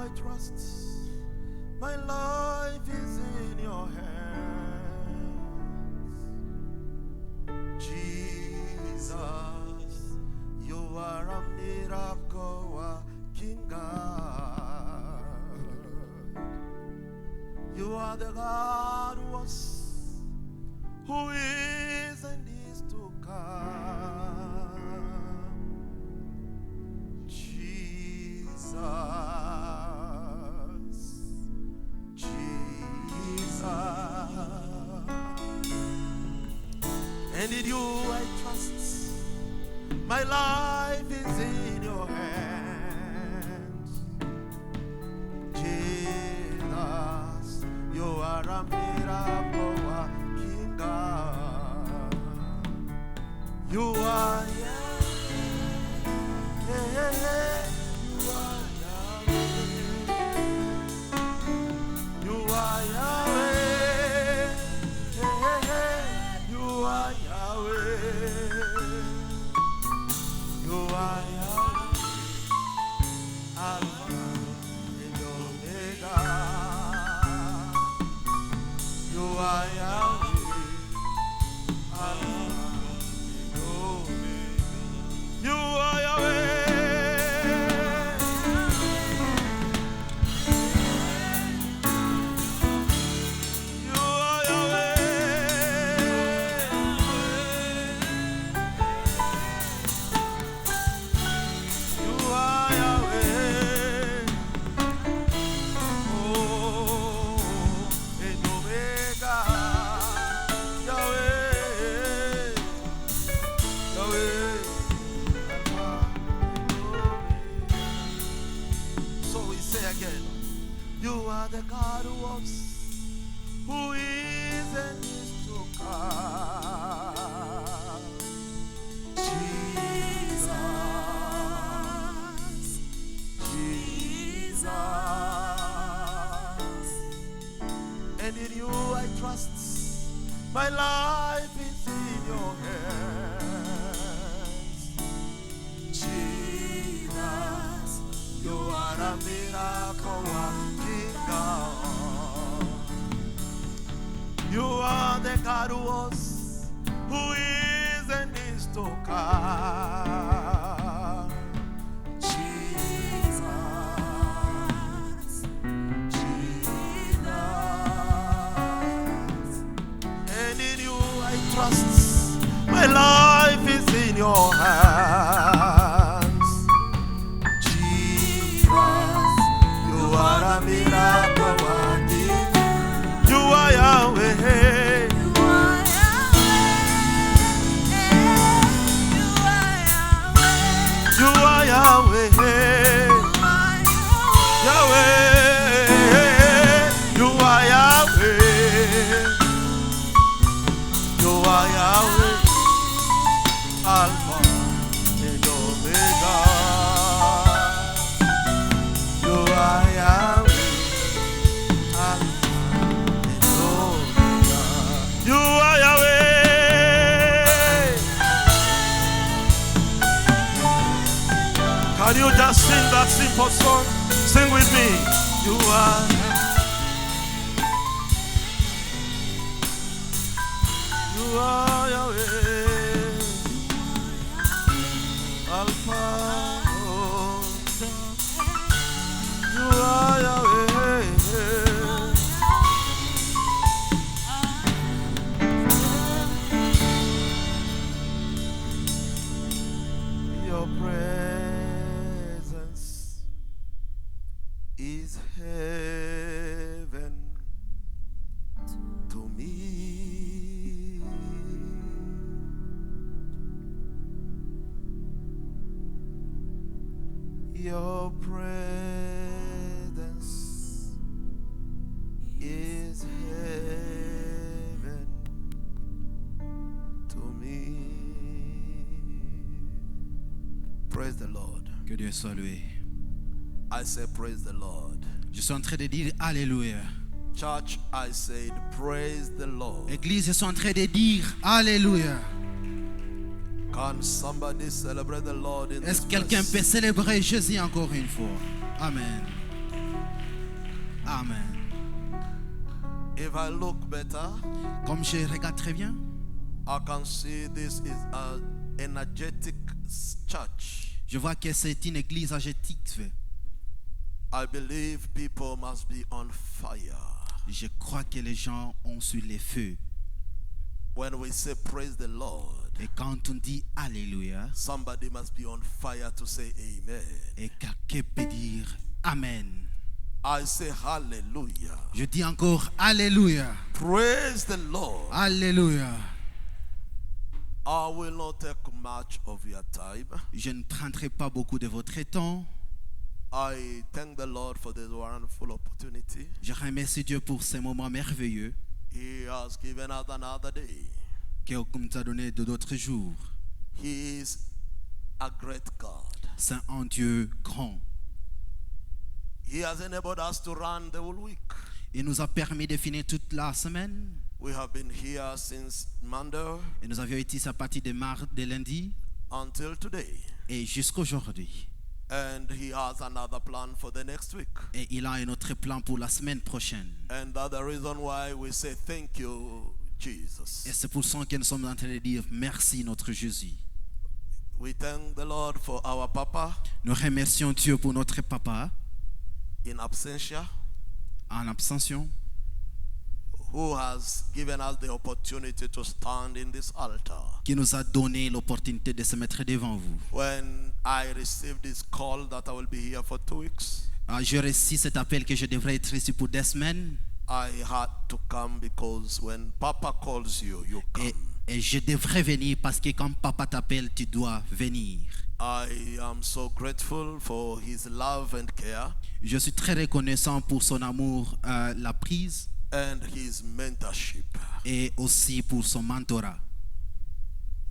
I trust. My life is in your hands. Jesus, you are a miracle working God. You are the God who was, who is, and is to come. Jesus, Jesus, and in you I trust. My life is in your hands. Jesus, you are a miracle working God. You are Yahweh. You are Yahweh. You are Yahweh. You are Yahweh. Alpha and Omega. You are Yahweh. Alpha and Omega. You are Yahweh. The God who was, who is, and is to come. Jesus, Jesus, and in you I trust. My life is in your hands. Jesus, you are a miracle working God. You are the God who was, who is, and is to come. Jesus, Jesus, and in you I trust. My life is in your hands. Jesus, you are a miracle working. You are Yahweh. You are Yahweh. Yahweh. You are Yahweh. You are Yahweh. Alpha and Omega. You are Yahweh. Alpha and Omega. You are Yahweh. Can you just sing that simple song? Sing with me. You are. You are Yahweh. Alpha. You are Yahweh. Your presence is heaven to me. Your presence is heaven to me. Praise the Lord. Que Dieu soit loué. I say praise the Lord. Je suis en train de dire Alléluia. Church, I said praise the Lord. Église, je suis en train de dire Alléluia. Can somebody celebrate the Lord in Est-ce this que quelqu'un place? peut célébrer Jésus encore une fois? Amen. Amen. If I look better, Comme je regarde très bien, I can see this is an energetic church. je vois que c'est une église agétique. I believe people must be on fire. Je crois que les gens ont sur les feux. When we say praise the Lord, Et quand on dit Alléluia, somebody must be on fire to say amen. et quelqu'un peut dire Amen. I say hallelujah. Je dis encore Alléluia. Praise the Lord. Alléluia. I will not take much of your time. Je ne prendrai pas beaucoup de votre temps. I thank the Lord for this wonderful opportunity. Je remercie Dieu pour ce moment merveilleux He has given us another day. qu'il nous a donné de d'autres jours. He is a great God. C'est un Dieu grand. He has enabled us to run the whole week. Il nous a permis de finir toute la semaine. We have been here since Monday Et nous avions été ici à partir de lundi until today. et jusqu'aujourd'hui. And he has another plan for the next week. Et il a un autre plan pour la semaine prochaine. And that's the reason why we say thank you, Et Jesus. c'est pour ça que nous sommes en train de dire merci notre Jésus. We thank the Lord for our Papa Nous remercions Dieu pour notre papa in absentia, en abstention who has given us the opportunity to stand in this altar. qui nous a donné l'opportunité de se mettre devant vous. When I received this call that I will be here for 2 weeks, J'ai reçu cet appel que je devrais être ici pour 2 semaines I had to come because when Papa calls you, you come. et je devrais venir parce que quand papa t'appelle, tu dois venir. I am so grateful for his love and care Je suis très reconnaissant pour son amour, la prise and his mentorship. et aussi pour son mentorat.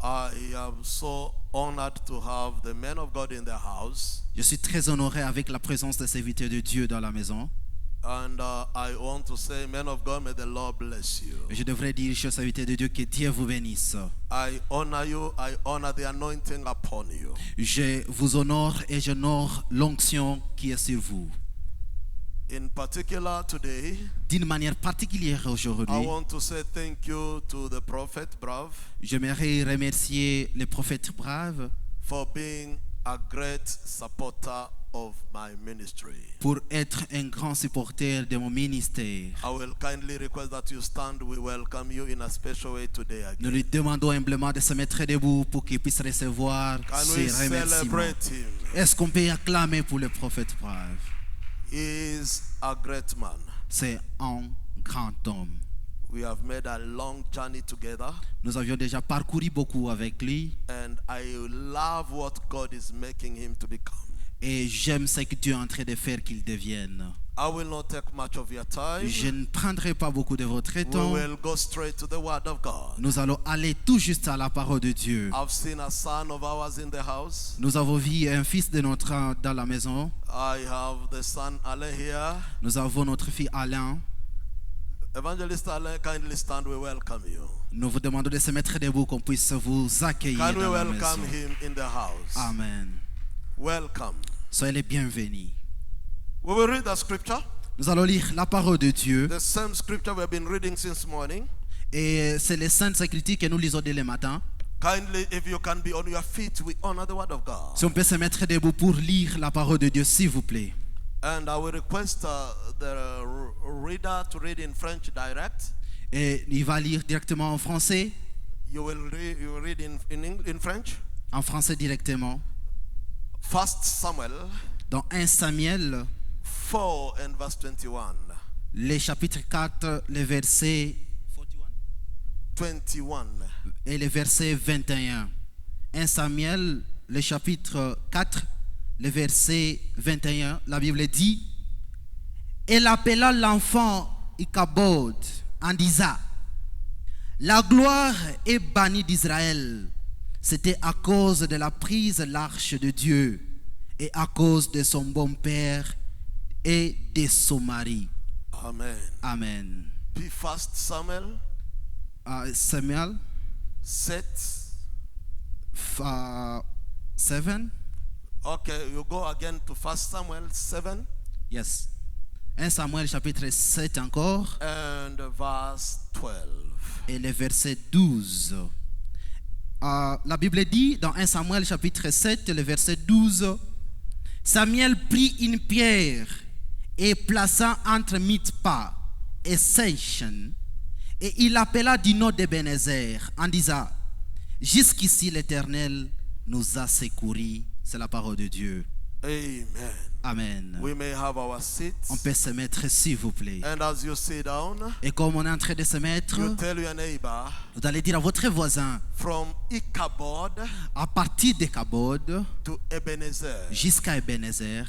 I am so honored to have the men of God in the house. Je suis très honoré avec la présence des serviteurs de Dieu dans la maison. And I want to say, men of God, may the Lord bless you. Et je devrais dire, chers serviteurs de Dieu, que Dieu vous bénisse. I honor you. I honor the anointing upon you. Je vous honore et j'honore l'onction qui est sur vous. In particular today, D'une manière particulière I aujourd'hui, want to say thank you to the prophet Brav j'aimerais remercier les prophètes braves for being a great supporter of my ministry. pour être un grand supporter de mon ministère. I will kindly request that you stand. We welcome you in a special way today Nous again. lui demandons humblement de se mettre debout pour qu'il puisse recevoir Can ces we remerciements. celebrate him? Est-ce qu'on peut acclamer pour le prophète brave? He is a great man. C'est un grand homme. We have made a long journey together, Nous avions déjà parcouru beaucoup avec lui and I love what God is making him to become. et j'aime ce que Dieu est en train de faire qu'il devienne. I will not take much of your time. Je ne prendrai pas beaucoup de votre We temps. will go straight to the Word of God. Nous allons aller tout juste à la parole de Dieu. I've seen a son of ours in the house. Nous avons vu un fils de notre dans la maison. I have the son Ale here. Nous avons notre fils Alain. Evangelist Ale, kindly stand. We welcome you. Nous vous demandons de se mettre debout qu'on puisse vous accueillir Can we dans la welcome maison. him in the house? Amen. Welcome. Soyez les bienvenus. We will read the scripture. Nous allons lire la parole de Dieu. The same scripture we have been reading since morning. Et c'est les saintes écritures que nous lisons dès le matin. Kindly, if you can be on your feet, we honor the word of God. Si on peut se mettre debout pour lire la parole de Dieu, s'il vous plaît. And I will request the reader to read in French direct. Et il va lire directement en français. You will read in French. En français directement. 1 Samuel Dans 1 Samuel, 4 and verse 21. les chapitres 4, les versets 21. et les versets 21. 1 Samuel, le chapitre 4, le verset 21, la Bible dit: Elle appela l'enfant Ichabod en disant: La gloire est bannie d'Israël. C'était à cause de la prise de l'arche de Dieu et à cause de son bon père et de son mari. Amen. Amen. Puis 1 Samuel Samuel 7. 7. Okay, you go again to 1 Samuel 7. Yes. 1 Samuel chapitre 7 encore and verse 12. et le verset 12. La Bible dit dans 1 Samuel chapitre 7, le verset 12, Samuel prit une pierre et plaça entre Mitzpah et Sechen, et il appela du nom d'Ebenezer en disant, jusqu'ici l'Éternel nous a secourus. C'est la parole de Dieu. Amen. Amen. We may have our seats. On peut se mettre s'il vous plaît. And as you sit down, Et comme on est en train de se mettre, you tell your neighbor, vous allez dire à votre voisin, from Ichabod à partir d'Ichabod to Ebenezer. jusqu'à Ebenezer,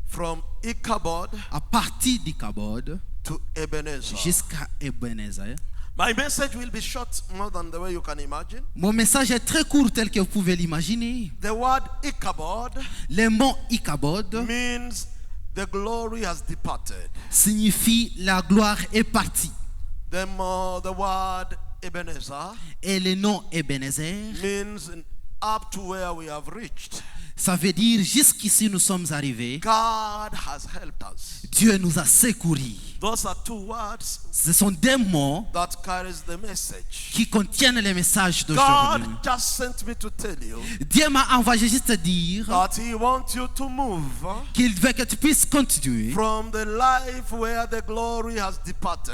From Ichabod à partir d'Ichabod to Ebenezer. jusqu'à Ebenezer. My message will be short more than the way you can imagine. Mon message est très court tel que vous pouvez l'imaginer. The word Ichabod Le mot Ichabod means the glory has departed. signifie la gloire est partie. The word Ebenezer Et le nom Ebenezer, means up to where we have reached. ça veut dire jusqu'ici nous sommes arrivés. God has helped us. Dieu nous a secourus. Those are two words Ce sont des mots that carries the message. qui contiennent le message God d'aujourd'hui. just sent me to tell you Dieu m'a envoyé juste dire that He wants you to move qu'il veut que tu puisses continuer from the life where the glory has departed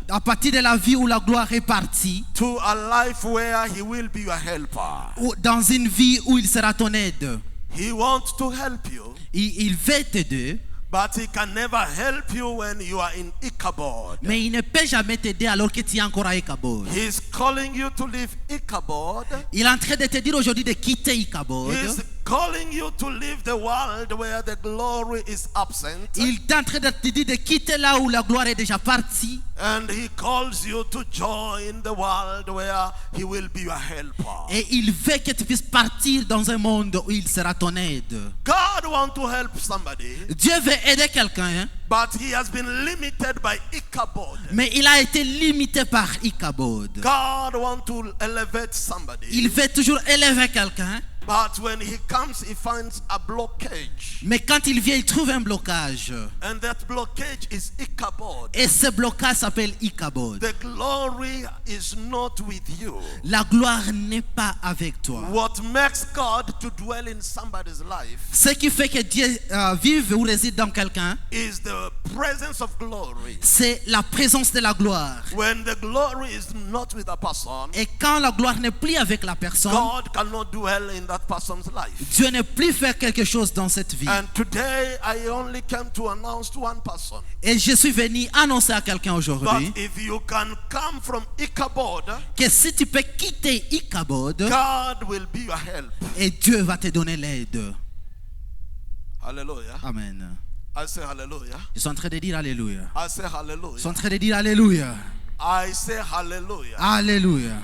à partir de la vie où la gloire est partie, to a life where He will be your helper. ou dans une vie où il sera ton aide. He wants to help you, Il veut t'aider, but He can never help you when you are in Ichabod. mais il ne peut jamais t'aider alors que tu es encore à Ichabod. He's calling you to leave Ichabod. Il est en train de te dire aujourd'hui de quitter Ichabod. He's calling you to leave the world where the glory is absent. Il est en train de te dire de quitter là où la gloire est déjà partie. And He calls you to join the world where He will be your helper. Et il veut que tu puisses partir dans un monde où il sera ton aide. God wants to help somebody, Dieu veut aider quelqu'un, hein, but He has been limited by Ichabod. mais il a été limité par Ichabod. God wants to elevate somebody, Il veut toujours élever quelqu'un, but when He comes, He finds a blockage. mais quand il vient, il trouve un blocage. And that blockage is Ichabod. Et ce blocage s'appelle Ichabod. The glory is not with you. La gloire n'est pas avec toi. What makes God to dwell in somebody's life Ce qui fait que Dieu vive ou réside dans quelqu'un, is the presence of glory. c'est la présence de la gloire. When the glory is not with a person, Et quand la gloire n'est plus avec la personne, God cannot dwell in that person's life. Dieu ne plus faire quelque chose dans cette vie. And today I only came to announce to one person Et je suis venu annoncer à quelqu'un that aujourd'hui if you can come from Ichabod, que si tu peux quitter Ichabod, God will be your help. et Dieu va te donner l'aide. Hallelujah. Amen. I say hallelujah. Je suis en train de dire Alléluia. I say Je suis hallelujah. en train de dire Alléluia. I say hallelujah. Alléluia.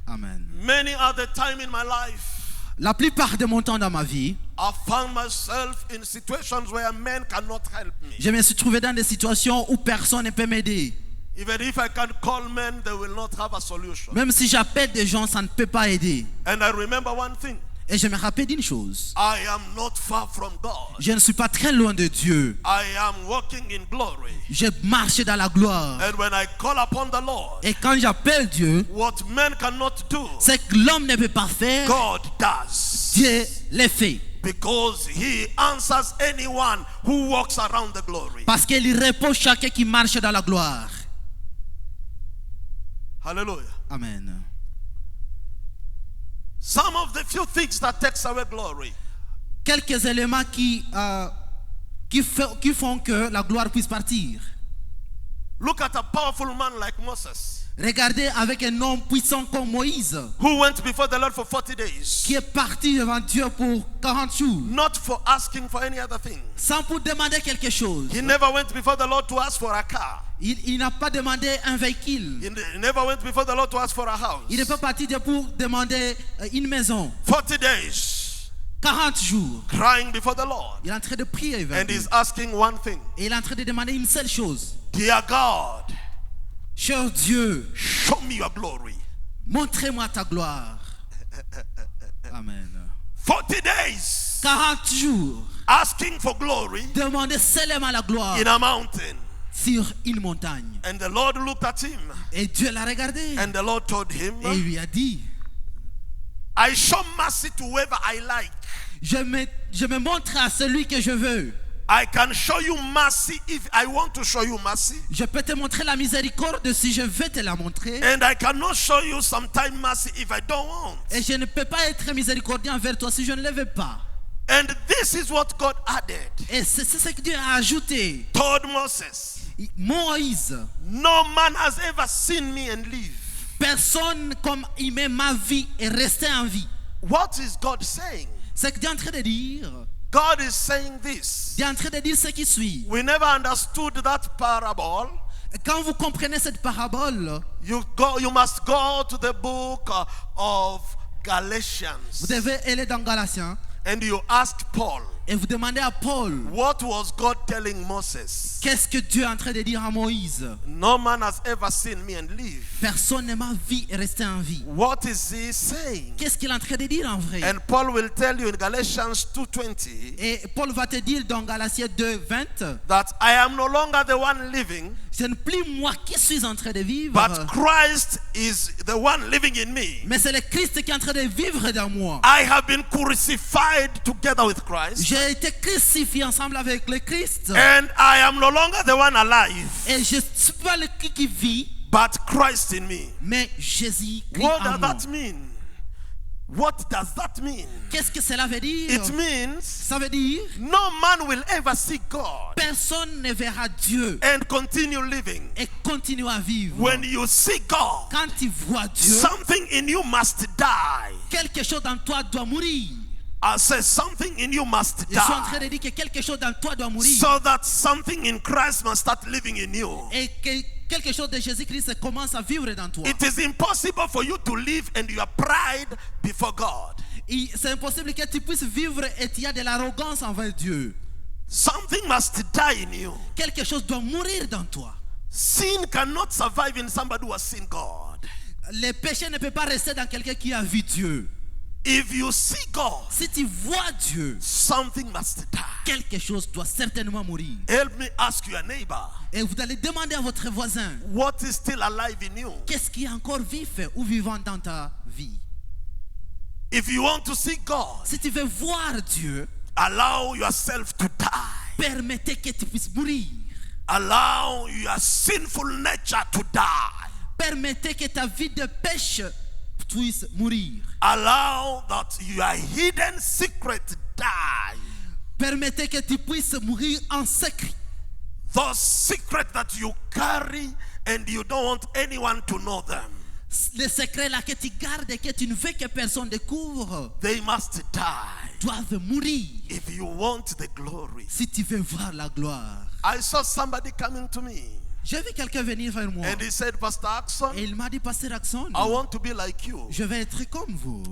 Amen. Many are the time in my life La plupart de mon temps dans ma vie, I found myself in situations where men cannot help me. je me suis trouvé dans des situations où personne ne peut m'aider. Even if I can call men, they will not have a solution. Même si j'appelle des gens, ça ne peut pas aider. And I remember one thing. Et je me rappelle d'une chose. I am not far from God. Je ne suis pas très loin de Dieu. I am walking in glory. Je marche dans la gloire. And when I call upon the Lord, Et quand j'appelle Dieu, what men cannot do, ce que l'homme ne peut pas faire, God does. Dieu le fait. Because He answers anyone who walks around the glory. Parce qu'il répond chacun qui marche dans la gloire. Hallelujah. Amen. Some of the few things that takes away glory. Quelques éléments qui font que la gloire puisse partir. Look at a powerful man like Moses, Regardez avec un homme puissant comme Moïse, who went before the Lord for 40 days, qui est parti devant Dieu pour 40 jours, not for asking for any other thing. sans pour demander quelque chose. He never went before the Lord to ask for a car. Il n'a pas demandé un véhicule. He never went before the Lord to ask for a house. Il n'est pas parti pour demander une maison. 40 days, 40 jours. crying before the Lord. Il est en train de prier vers And Dieu. he's asking one thing. Et il est en train de demander une seule chose. Dear God, Cher Dieu, show me your glory. montrez-moi ta gloire. Amen. 40 days, 40 jours. asking for glory demandait seulement la gloire in a mountain. sur une montagne. And the Lord looked at him, Et Dieu l'a regardé and the Lord told him, et lui a dit, I show mercy to whoever I like. je me montre à celui que je veux. I can show you mercy if I want to show you mercy. Je peux te montrer la miséricorde si je veux te la montrer. And I cannot show you sometimes mercy if I don't want. Et je ne peux pas être miséricordieux envers toi si je ne le veux pas. And this is what God added. Et c'est ce que Dieu a ajouté. Told Moses, Moïse, no man has ever seen me and live. personne comme il met ma vie et resté en vie. What is God saying? C'est que Dieu est en train de dire. God is saying this. Dieu est en train de dire ce qui suit. We never understood that parable. Quand vous comprenez cette parabole, You must go to the book of Galatians. vous devez aller dans Galatiens And you ask Paul, et vous demandez à Paul, what was God telling Moses? qu'est-ce que Dieu est en train de dire à Moïse? No man has ever seen me and live. Personne ne m'a vu et resté en vie. What is he saying? Qu'est-ce qu'il est en train de dire en vrai? And Paul will tell you in Galatians 2:20 Et Paul va te dire dans Galatiens 2, 20, that I am no longer the one living, ce n'est plus moi qui suis en train de vivre, but Christ is the one living in me. mais c'est le Christ qui est en train de vivre dans moi. I have been crucified together with Christ, J'ai été crucifié ensemble avec le Christ. and I am no longer the one alive, Et je ne suis pas le qui vit, but Christ in me. mais Jésus Christ What en does moi. that mean? What does that mean? Qu'est-ce que cela veut dire? It means Ça veut dire no man will ever see God personne ne verra Dieu and continue living. et continue à vivre. When you see God, Quand tu vois Dieu, something in you must die. quelque chose dans toi doit mourir. I say something in you must Je suis en train die, de dire que quelque chose dans toi doit mourir. so that something in Christ must start living in you. Et que quelque chose de Jésus-Christ commence à vivre dans toi. It is impossible for you to live and you are pride before God. C'est impossible que tu puisses vivre et tu as de l'arrogance envers Dieu. Something must die in you. Quelque chose doit mourir dans toi. Sin cannot survive in somebody who has seen God. Le péché ne peut pas rester dans quelqu'un qui a vu Dieu. If you see God, Si tu vois Dieu, something must die. quelque chose doit certainement mourir. Help me ask your neighbor, Et vous allez demander à votre voisin, what is still alive in you? qu'est-ce qui est encore vif ou vivant dans ta vie? If you want to see God, Si tu veux voir Dieu, allow yourself to die. permettez que tu puisses mourir. Allow your sinful nature to die. Permettez que ta vie de péché puisse mourir. Allow that your hidden secret die. Permettez que tu puisses mourir en secret. Those secrets that you carry and you don't want anyone to know them, Les secrets là que tu gardes et que tu ne veux que personne découvre they must die doivent mourir if you want the glory. si tu veux voir la gloire. I saw somebody coming to me J'ai vu quelqu'un venir vers moi and he said, Pastor Axon, et il m'a dit, Pasteur Axon, I want to be like you. je vais être comme vous.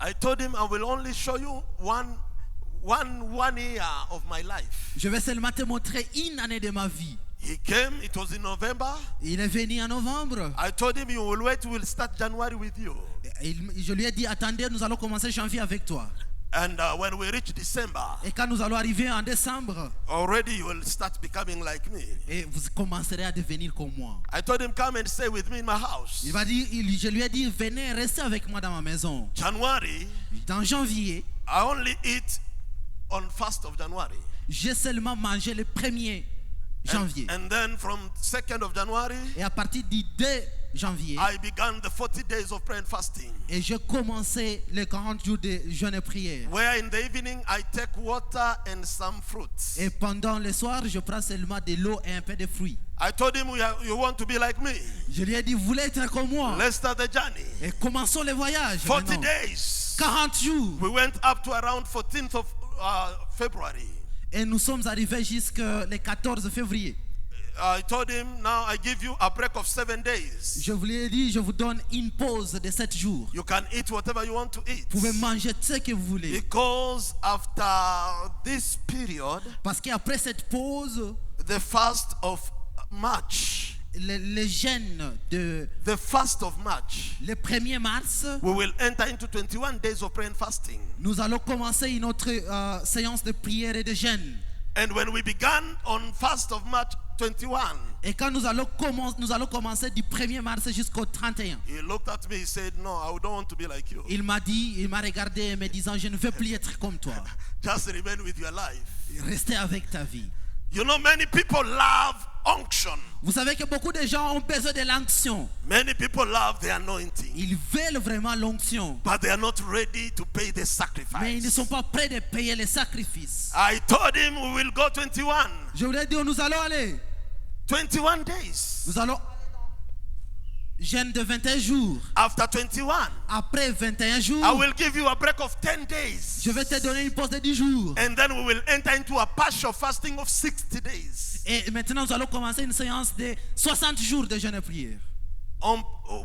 I told him I will only show you one year of my life. Je vais seulement te montrer une année de ma vie. He came, it was in November. Il est venu en novembre. I told him you will wait, we'll start January with you. Je lui ai dit, attendez, nous allons commencer janvier avec toi. And when we reach December, Et quand nous allons arriver en décembre, already you will start becoming like me. et vous commencerez à devenir comme moi. I told him, come and stay with me in my house. Il m'a dit, je lui ai dit, venez rester avec moi dans ma maison. January, Dans janvier, I only eat on 1st of January. j'ai seulement mangé le 1er janvier. And then from 2nd of January, Et à partir du 2 janvier, I began the 40 days of prayer and fasting. et j'ai commencé les 40 jours de jeûne et prière. Where in the evening I take water and some fruits. Et pendant le soir, je prends seulement de l'eau et un peu de fruits. I told him, you want to be like me? Je lui ai dit, vous voulez être comme moi? Let's start the journey. Et commençons le voyage. 40 maintenant. days. 40 jours. We went up to around 14th of February. Et nous sommes arrivés jusqu'au 14 février. I told him, now I give you a break of 7 days. Je vous l'ai dit, je vous donne une pause de 7 jours. You can eat whatever you want to eat. Vous pouvez manger ce que vous voulez. Because after this period, Parce qu'après cette pause, the 1st of March, le jeûne de the fast of March, le 1er mars, we will enter into 21 days of prayer and fasting. nous allons commencer une autre séance de prière et de jeûne. And when we began on fast of March 21, Et quand nous allons commencer du 1er mars jusqu'au 31. he looked at me, he said, no, I don't want to be like you. Il m'a regardé me disant, je ne veux plus être comme toi. Just remain with your life. Restez avec ta vie. You know, many people love unction. Vous savez que beaucoup de gens ont besoin de l'onction. Many people love the anointing, Ils veulent vraiment l'onction. but they are not ready to pay the Mais ils ne sont sacrifice. pas prêts de payer les sacrifices. I told him we will go 21. Je voulais dire, nous allons aller. 21 days. Nous allons jeûne de 21 jours. After 21, Après 21 jours, I will give you a break of 10 days. je vais te donner une pause de 10 jours. And then we will enter into a partial fasting of 60 days. Et maintenant, nous allons commencer une séance de 60 jours de jeûne et prière.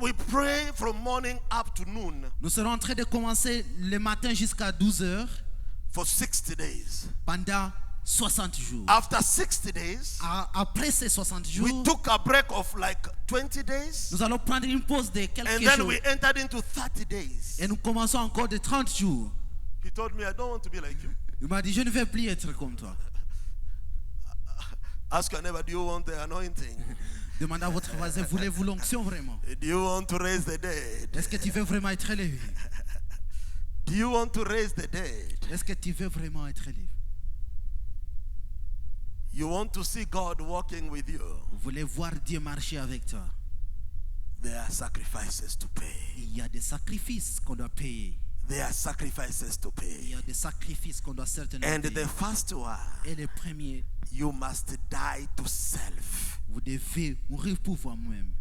We pray from morning up to noon Nous serons en train de commencer le matin jusqu'à 12 heures for 60 days. pendant 60 jours. After 60 days, Après ces 60 we jours, took a break of like 20 days. nous allons prendre une pause de And quelques then jours. we entered into 30 days. Et nous commençons encore de 30 jours. He told me, I don't want to be like you. Il m'a dit, je ne vais plus être comme toi. Ask your neighbor, do you want the anointing? Demandez à votre voisin, voulez-vous l'onction vraiment? Do you want to raise the dead? Est-ce que tu veux vraiment être élevé? Do you want to raise the dead? Est-ce que tu veux vraiment être élevé? You want to see God walking with you? Vous voulez voir Dieu marcher avec toi? There are sacrifices to pay. Il y a des sacrifices qu'on doit payer. There are sacrifices to Il pay. y a des sacrifices qu'on doit certainement And payer. the first one, Et le premier, you must die to self. vous devez mourir pour vous-même.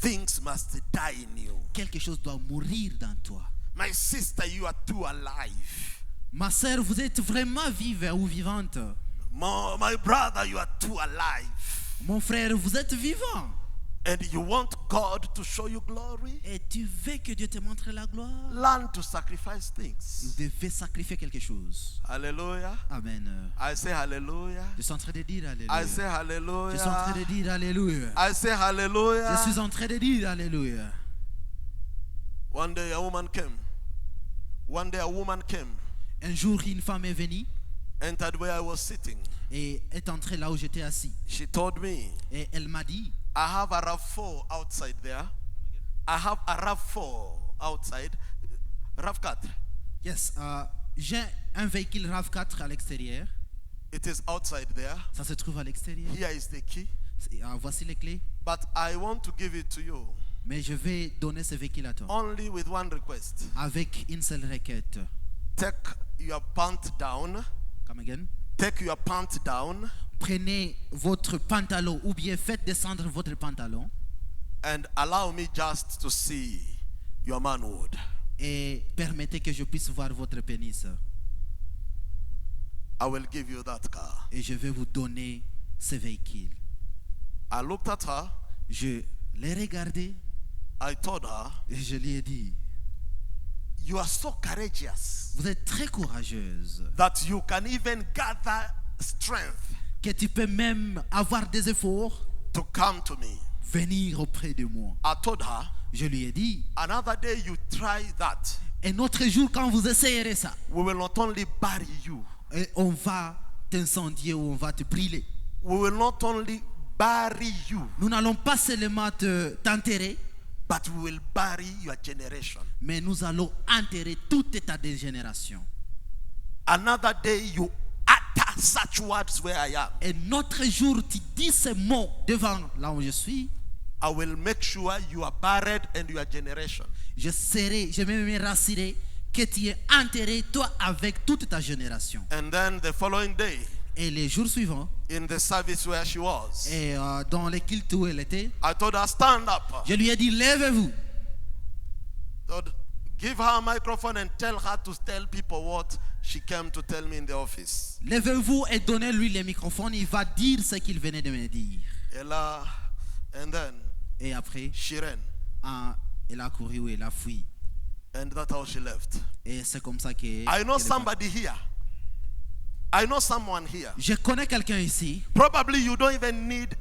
Things must die in you. Quelque chose doit mourir dans toi. My sister, you are too alive. Ma sœur, vous êtes vraiment vive ou vivante. My brother, you are too alive. Mon frère, vous êtes vivant. And you want God to show you glory? Et tu veux que Dieu te montre la gloire? Learn to sacrifice Vous things. devez sacrifier quelque chose. Hallelujah. Amen. I say hallelujah. Je suis en train de dire I Alléluia. say Je suis en train de hallelujah. dire Alléluia. I say Je hallelujah. suis en train de dire Alléluia. One day a woman came. One day a woman came, Un jour, une femme est venue entered where I was sitting. et est entrée là où j'étais assis. She told me, Et elle m'a dit, I have a RAV4 outside there. I have a RAV4 outside. RAV4. yes, j'ai un véhicule RAV4 à l'extérieur. It is outside there. Ça se trouve à l'extérieur. Here is the key. Voici les clés. But I want to give it to you Mais je vais donner ce véhicule à toi. only with one request. Avec une seule requête. Take your pant down. Come again. Take your pant down Prenez votre pantalon ou bien faites descendre votre pantalon and allow me just to see your manhood. et permettez que je puisse voir votre pénis. I will give you that car. Et je vais vous donner ce véhicule. I looked at her. Je l'ai regardé I told her, et je lui ai dit, you are so courageous vous êtes très courageuse that you can even gather strength que tu peux même avoir des efforts, to come to me. venir auprès de moi. I told her, Je lui ai dit, another day you try that. un autre jour quand vous essayerez ça, We will not only bury you, et on va t'incendier ou on va te brûler. we will not only bury you, Nous n'allons pas seulement t'enterrer, but we will bury your generation. mais nous allons enterrer toute ta génération. Another day you utter such words where I am. Un autre jour, tu dis ces mots devant là où je suis. I will make sure you are buried and your generation. Je vais me rassurer que tu es enterré, toi, avec toute ta génération. And then the following day, Et les jours suivants, in the service where she was, et dans les cultes où elle était, I told her, stand up. je lui ai dit, lèvez-vous. Told, give her a microphone and tell her to tell people what she came to tell me in the office. Lèvez-vous et donnez-lui le microphone. Il va dire ce qu'il venait de me dire. Ella, and then Et après, she ran. elle a couru ou elle a fui. And that's how she left. Et c'est comme ça que... I know qu'elle est partie. somebody here. I know someone here. Je connais quelqu'un ici. Probably you don't even need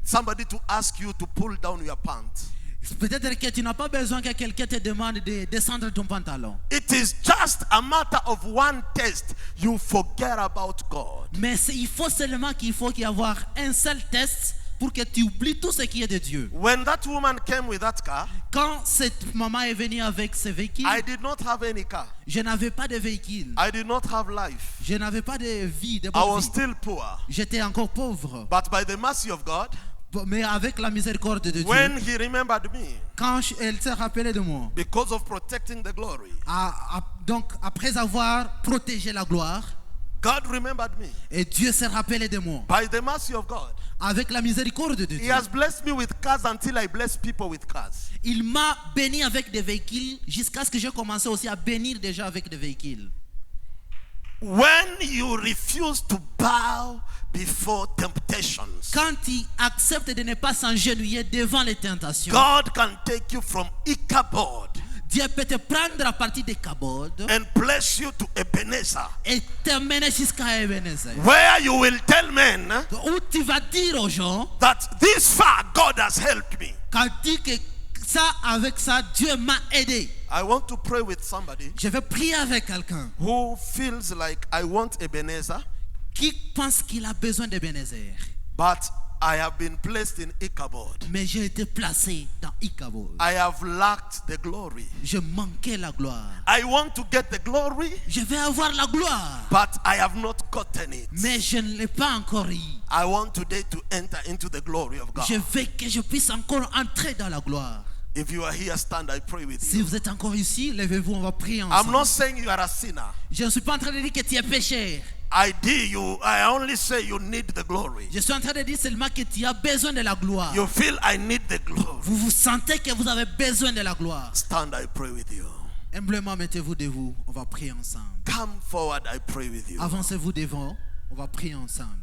somebody to ask you to pull down your pants. Peut-être que tu n'as pas besoin que quelqu'un te demande de descendre ton pantalon. It is just a matter of one test. You forget about God. Mais il faut seulement qu'il y avoir un seul test pour que tu oublies tout ce qui est de Dieu. When that woman came with that car, Quand cette maman est venue avec ce véhicule, I did not have any car. je n'avais pas de véhicule. I did not have life. Je n'avais pas de vie, de I bonne was vie. still poor. J'étais encore pauvre. But by the mercy of God, Mais avec la miséricorde de Dieu, when He remembered me, quand elle s'est rappelée de moi, because of protecting the glory, donc après avoir protégé la gloire, God remembered me. et Dieu s'est rappelé de moi, By the mercy of God, avec la miséricorde de He Dieu, has blessed me with cars until I bless people with cars. il m'a béni avec des véhicules jusqu'à ce que j'ai commencé aussi à bénir déjà avec des véhicules. When you refuse to bow before temptations, Quand tu acceptes de ne pas s'agenouiller devant les tentations, God can take you from Ichabod Dieu peut te prendre à partir de Kabod and place you to Ebenezer, et t'emmener jusqu'à Ebenezer, where you will tell men où tu vas dire aux gens that this far God has helped me. quand dit que ça, avec ça, Dieu m'a aidé. I want to pray with somebody Je vais prier avec quelqu'un who feels like I want Ebenezer, qui pense qu'il a besoin d'Ebenezer. but I have been placed in Ichabod. Mais j'ai été placé dans Ichabod. I have lacked the glory. Je manquais la gloire. I want to get the glory, Je vais avoir la gloire, but I have not gotten it. mais je ne l'ai pas encore eu. I want today to enter into the glory of God. Je veux que je puisse encore entrer dans la gloire. If you are here, stand, I pray with Si you. vous êtes encore ici, levez-vous, on va prier I'm ensemble. not saying you are a sinner. Je ne suis pas en train de dire que tu es pécheur. I only say you need the glory. Je suis en train de dire seulement que tu as besoin de la gloire. You feel I need the glory. Vous vous sentez que vous avez besoin de la gloire. Stand, I pray with you. Humblement, mettez-vous debout, on va prier ensemble. Come forward, I pray with you. Avancez-vous devant, on va prier ensemble.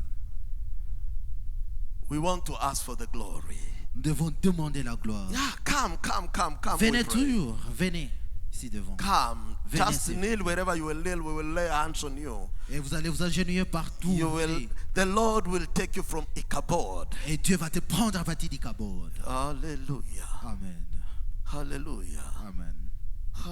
We want to ask for the glory. Nous devons demander la gloire. Yeah, come. Venez we pray. toujours, venez ici devant. Come. Venez Just ici. kneel wherever you will kneel. We will lay hands on you. Et vous allez vous agenouiller partout. où You vous will. voulez. The Lord will take you from Ichabod. Et Dieu va te prendre à partir d'Ichabod. Hallelujah. Amen. Hallelujah. Amen.